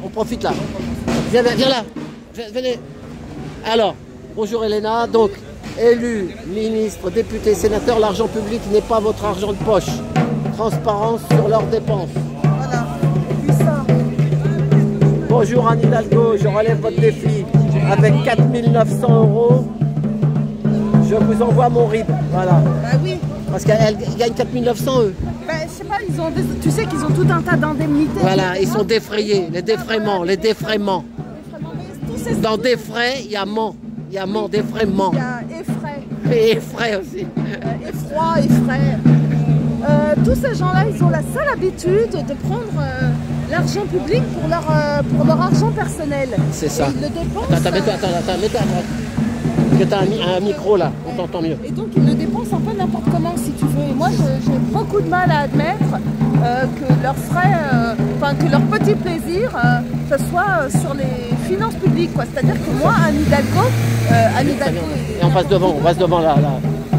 on profite là. Viens là. Venez. Alors, bonjour Elena. Donc, élu, ministre, député, sénateur, l'argent public n'est pas votre argent de poche. Transparence sur leurs dépenses. Voilà, et puis ça. Bonjour Anne Hidalgo, je relève votre défi. Avec 4 900 €, je vous envoie mon RIB. Voilà. Bah oui. Parce qu'elle gagne 4 900 eux. Ben, je sais pas, tu sais qu'ils ont tout un tas d'indemnités. Voilà, ils sont défrayés, les défraiements. Dans défrais, il y a ment. Il y a ment, défraiement. Il y a effray. Et effray aussi. Effroi, effray. Tous ces gens-là, ils ont la seule habitude de prendre l'argent public pour leur argent personnel. C'est ça. Et ils le dépensent. Attends, mets-toi à droite. Parce que tu as un micro là, on t'entend mieux. Et donc ils le dépensent un peu n'importe comment si tu veux. Et moi j'ai beaucoup de mal à admettre que leurs frais, que leur petit plaisir, ce soit sur les finances publiques, quoi. C'est-à-dire que moi, Anne Hidalgo et on passe devant là,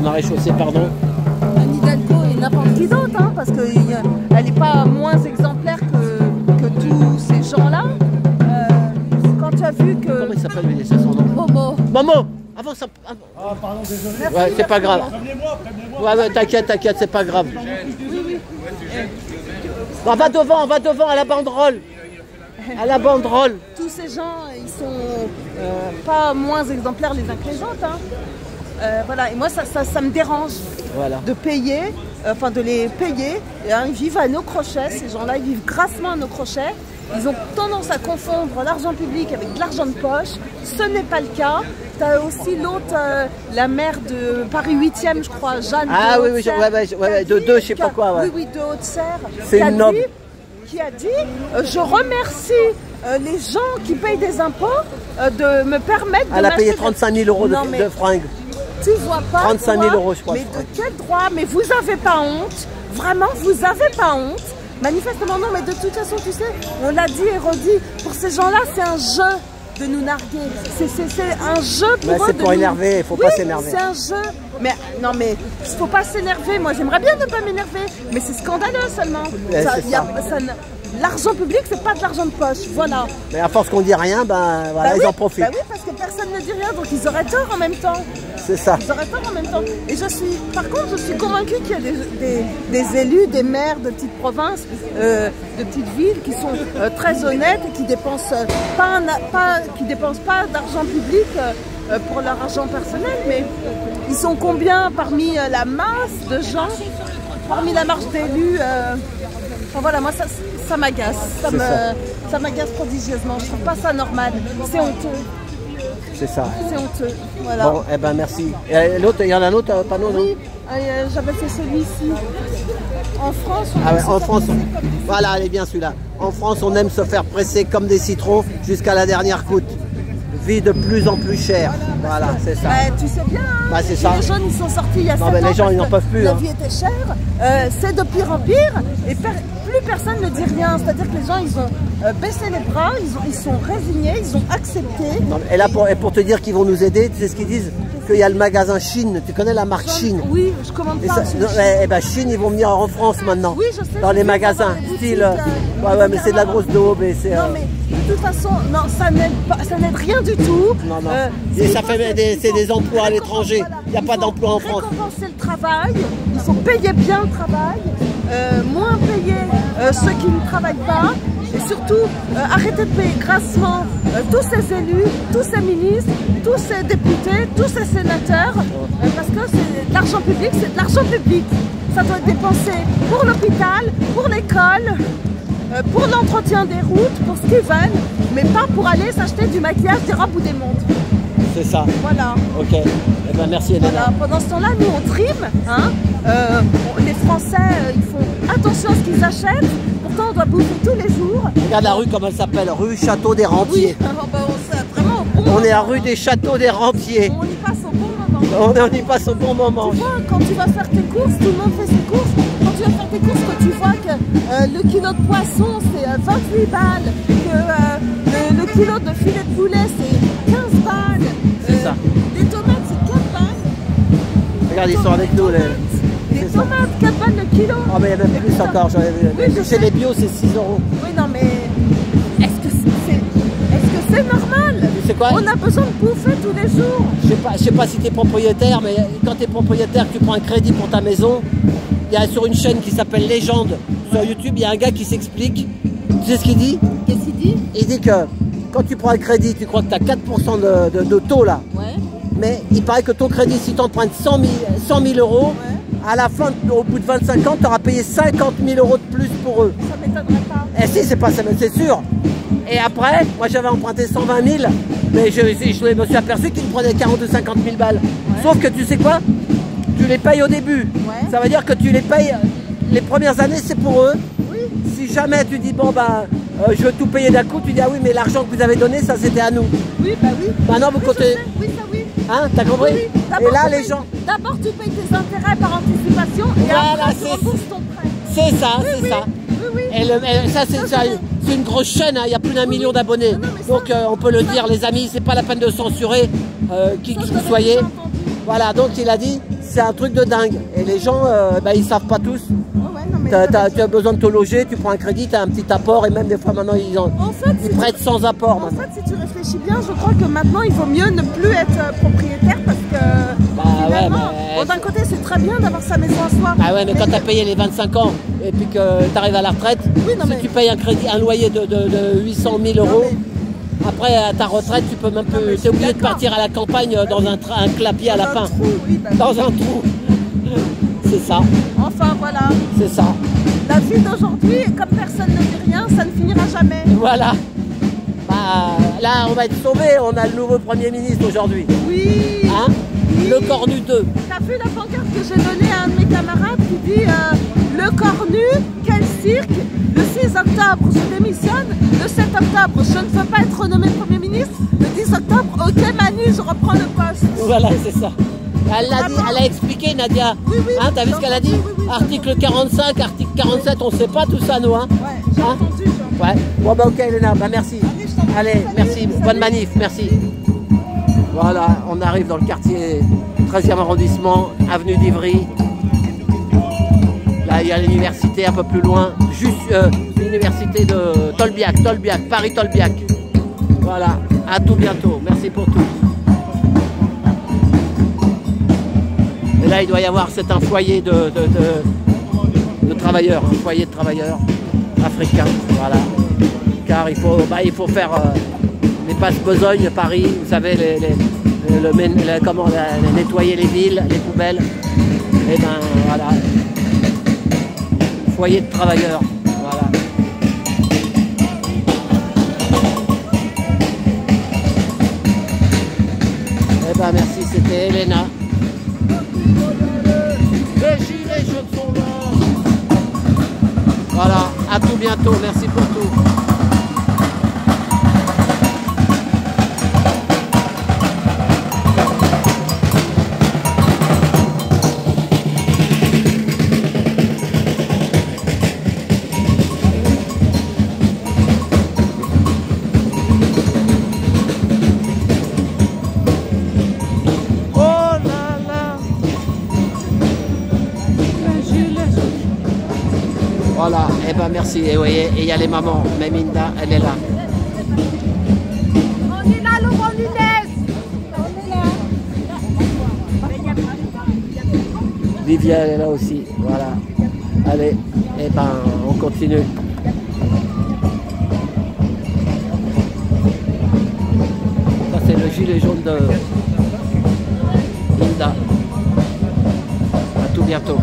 on a réchaussé, pardon. Anne Hidalgo et n'importe qui d'autre, hein, parce qu'elle n'est pas moins exemplaire que tous ces gens-là. Quand tu as vu que... Comment il s'appelle, lui, c'est son nom? Momo. Avant ça. Ah, pardon, désolé. Ouais, c'est pas grave. Prévenez-moi. Ouais, t'inquiète, c'est pas grave. Oui. On va devant, à la banderole. À la banderole. Tous ces gens, ils sont pas moins exemplaires les uns que les autres. Hein. Voilà, et moi ça me dérange de payer, de les payer. Ils vivent à nos crochets, ces gens-là, ils vivent grassement à nos crochets. Ils ont tendance à confondre l'argent public avec de l'argent de poche. Ce n'est pas le cas. Tu as aussi l'autre, la maire de Paris 8e, je crois, Jeanne. Ah oui, de deux, je sais pas quoi. Ouais. Oui, de Haute-Serre. C'est une noble. Qui a dit je remercie les gens qui payent des impôts de me permettre de... Elle a payé 35 000 € de fringues. Tu vois pas 35 000 €, je crois. Mais de quel droit? Mais vous avez pas honte? Vraiment, vous avez pas honte? Manifestement non, mais de toute façon, tu sais, on l'a dit et redit, pour ces gens-là, c'est un jeu de nous narguer. C'est un jeu pour eux. C'est pour énerver, il faut pas s'énerver. C'est un jeu. Mais non, mais il faut pas s'énerver. Moi, j'aimerais bien ne pas m'énerver, mais c'est scandaleux seulement. L'argent public, c'est pas de l'argent de poche, voilà. Mais à force qu'on dit rien, ils en profitent. Bah oui, parce que personne ne dit rien, donc ils auraient tort en même temps. C'est ça. Ils auraient tort en même temps. Et par contre, je suis convaincue qu'il y a des élus, des maires de petites provinces, de petites villes qui sont très honnêtes et qui dépensent pas d'argent public pour leur argent personnel, mais ils sont combien parmi la masse de gens, parmi la marche d'élus enfin voilà, moi ça m'agace, ça m'agace prodigieusement, je trouve pas ça normal, c'est honteux. C'est ça. C'est honteux, voilà. Bon, eh ben merci. Et l'autre, il y en a un autre panneau, non? Oui, j'avais fait celui-ci. En France, voilà, elle est bien celui-là. En France, on aime se faire presser comme des citrons jusqu'à la dernière goutte. Vie de plus en plus chère. Voilà, c'est ça. Tu sais bien, hein, c'est ça. Les jeunes, ils sont sortis il y a 7 ans. Les gens, ils n'en peuvent plus. La vie était chère, c'est de pire en pire, et plus personne ne dit rien. C'est-à-dire que les gens, ils ont baissé les bras, ils sont résignés, ils ont accepté. Non, et là, pour te dire qu'ils vont nous aider, tu sais ce qu'ils disent? Qu'il y a le magasin Chine, tu connais la marque Chine? Oui, je commande pas. Chine, ils vont venir en France maintenant. Oui, je sais. Dans les magasins, style. Ouais, mais c'est de la grosse daube. Non, mais de toute façon, non, ça n'aide rien du tout. Non. Et ça fait c'est des emplois à l'étranger. Il n'y a pas d'emploi en France. Récompenser le travail, il faut payer bien le travail, moins payer ceux qui ne travaillent pas. Et surtout, arrêter de payer grassement tous ces élus, tous ces ministres, tous ces députés, tous ces sénateurs, parce que c'est de l'argent public, c'est de l'argent public. Ça doit être dépensé pour l'hôpital, pour l'école, pour l'entretien des routes, pour ce qu'ils veulent, mais pas pour aller s'acheter du maquillage, des robes ou des montres. C'est ça. Voilà. Ok. Eh ben merci Elena. Voilà. Pendant ce temps-là, nous on trime. Hein. Les Français, ils font attention à ce qu'ils achètent. Pourtant, on doit bouffer tous les jours. Regarde la rue, comment elle s'appelle, rue Château des Rentiers. Oui. On est à rue des Châteaux des Rentiers. On y passe au bon moment. On y passe au bon moment. Tu vois, quand tu vas faire tes courses, tout le monde fait ses courses. Quand tu vas faire tes courses, quand tu vois que le kilo de poisson c'est 28 balles, que le kilo de filet de poulet c'est 15 balles. C'est ça. Les tomates c'est 4 balles. Regarde, ils sont avec nous. Les tomates, 4 balles le kilo. Ah, mais il y a même plus encore. Oui, chez les bio, c'est 6 €. Oui, non, mais quoi? On a besoin de bouffer tous les jours. Je sais pas si tu es propriétaire, mais quand tu es propriétaire, que tu prends un crédit pour ta maison, il y a sur une chaîne qui s'appelle Légende, sur YouTube, il y a un gars qui s'explique. Tu sais ce qu'il dit? Qu'est-ce qu'il dit? Il dit que quand tu prends un crédit, tu crois que tu as 4% de taux là. Ouais. Mais il paraît que ton crédit, si tu empruntes 100 000 euros, Ouais. à la fin, au bout de 25 ans, tu auras payé 50 000 euros de plus pour eux. Ça m'étonnerait pas. Eh si, c'est pas ça, c'est sûr. Et après, moi j'avais emprunté 120 000, mais je me suis aperçu qu'ils me prenaient 40 ou 50 000 balles. Ouais. Sauf que tu sais quoi? Tu les payes au début. Ouais. Ça veut dire que tu les payes, les premières années, c'est pour eux. Oui. Si jamais tu dis, bon, bah, je veux tout payer d'un coup, tu dis, ah oui, mais l'argent que vous avez donné, ça c'était à nous. Oui, bah oui. Maintenant, vous Oui, comptez. je sais. Oui, ça oui. Hein, t'as compris? Oui, oui. D'abord, Et là, tu les payes- gens. D'abord, tu payes tes intérêts par anticipation et Voilà, après, tu c'est- rembourses ton prêt. C'est ça, Oui, c'est oui. ça. Oui, oui. Et ça, c'est une grosse chaîne, hein. Il y a plus d'un million d'abonnés. Non, mais ça, Donc, on peut le dire, les amis, c'est pas la peine de censurer qui Ça, que je vous l'avais soyez. déjà entendu. Voilà, donc il a dit, c'est un truc de dingue. Et les gens, bah, ils savent pas tous. Ouais, non, mais Tu as besoin de te loger, tu prends un crédit, tu as un petit apport, et même des fois maintenant, ils En fait, ils prêtent sans apport. En Maintenant. fait, si tu réfléchis bien, je crois que maintenant il vaut mieux ne plus être propriétaire parce que ouais, finalement, mais- bon, d'un côté c'est très bien d'avoir sa maison à soi. Ah ouais, mais quand tu as payé les 25 ans et puis que tu arrives à la retraite, Oui, non, si mais- tu payes un crédit, un loyer de 800 000 euros, après à ta retraite, tu peux même mais plus. je Tu suis es obligé de d'accord. partir à la campagne dans un clapier à Dans un lapin. trou, oui, bah, Dans un trou. C'est ça, enfin voilà, c'est ça. la vie d'aujourd'hui, comme personne ne dit rien, ça ne finira jamais. Voilà. Bah, là, on va être sauvés. On a le nouveau Premier ministre aujourd'hui. Oui. Hein? Oui. Le cornu 2. T'as vu la pancarte que j'ai donnée à un de mes camarades qui dit le cornu, quel cirque, le 6 octobre je démissionne, le 7 octobre je ne veux pas être renommé Premier ministre, le 10 octobre ok Manu je reprends le poste. Voilà, c'est ça. Elle l'a dit, elle a expliqué, Nadia. Oui, oui. Hein, t'as vu ce qu'elle a dit? Oui, oui, oui. Article 45, article 47, on sait pas tout ça, nous. Hein? Ouais, j'ai Hein? entendu. Ouais. Bon, bah, ok, Elena, bah, merci. Allez, je t'en prie. Allez, Salut, merci. salut. Bonne manif, merci. Voilà, on arrive dans le quartier 13e arrondissement, avenue d'Ivry. Là, il y a l'université un peu plus loin, juste l'université de Tolbiac, Paris-Tolbiac. Voilà, à tout bientôt. Merci pour tout. Et là, il doit y avoir, c'est un foyer de travailleurs, un foyer de travailleurs africains. Voilà. Car il faut faire les passes besogne Paris, vous savez, nettoyer les villes, les poubelles. Et ben voilà. Foyer de travailleurs. Voilà. Eh ben merci, c'était Elena. Les gilets jaunes sont là. Voilà, à tout bientôt, merci pour tout. Voilà, et ben merci. Et vous voyez, il y a les mamans. Meminda, elle est là. On est là, Laurent Nunez. On est là. Vivia, elle est là aussi. Voilà. Allez, et ben on continue. Ça c'est le gilet jaune de Linda. À tout bientôt.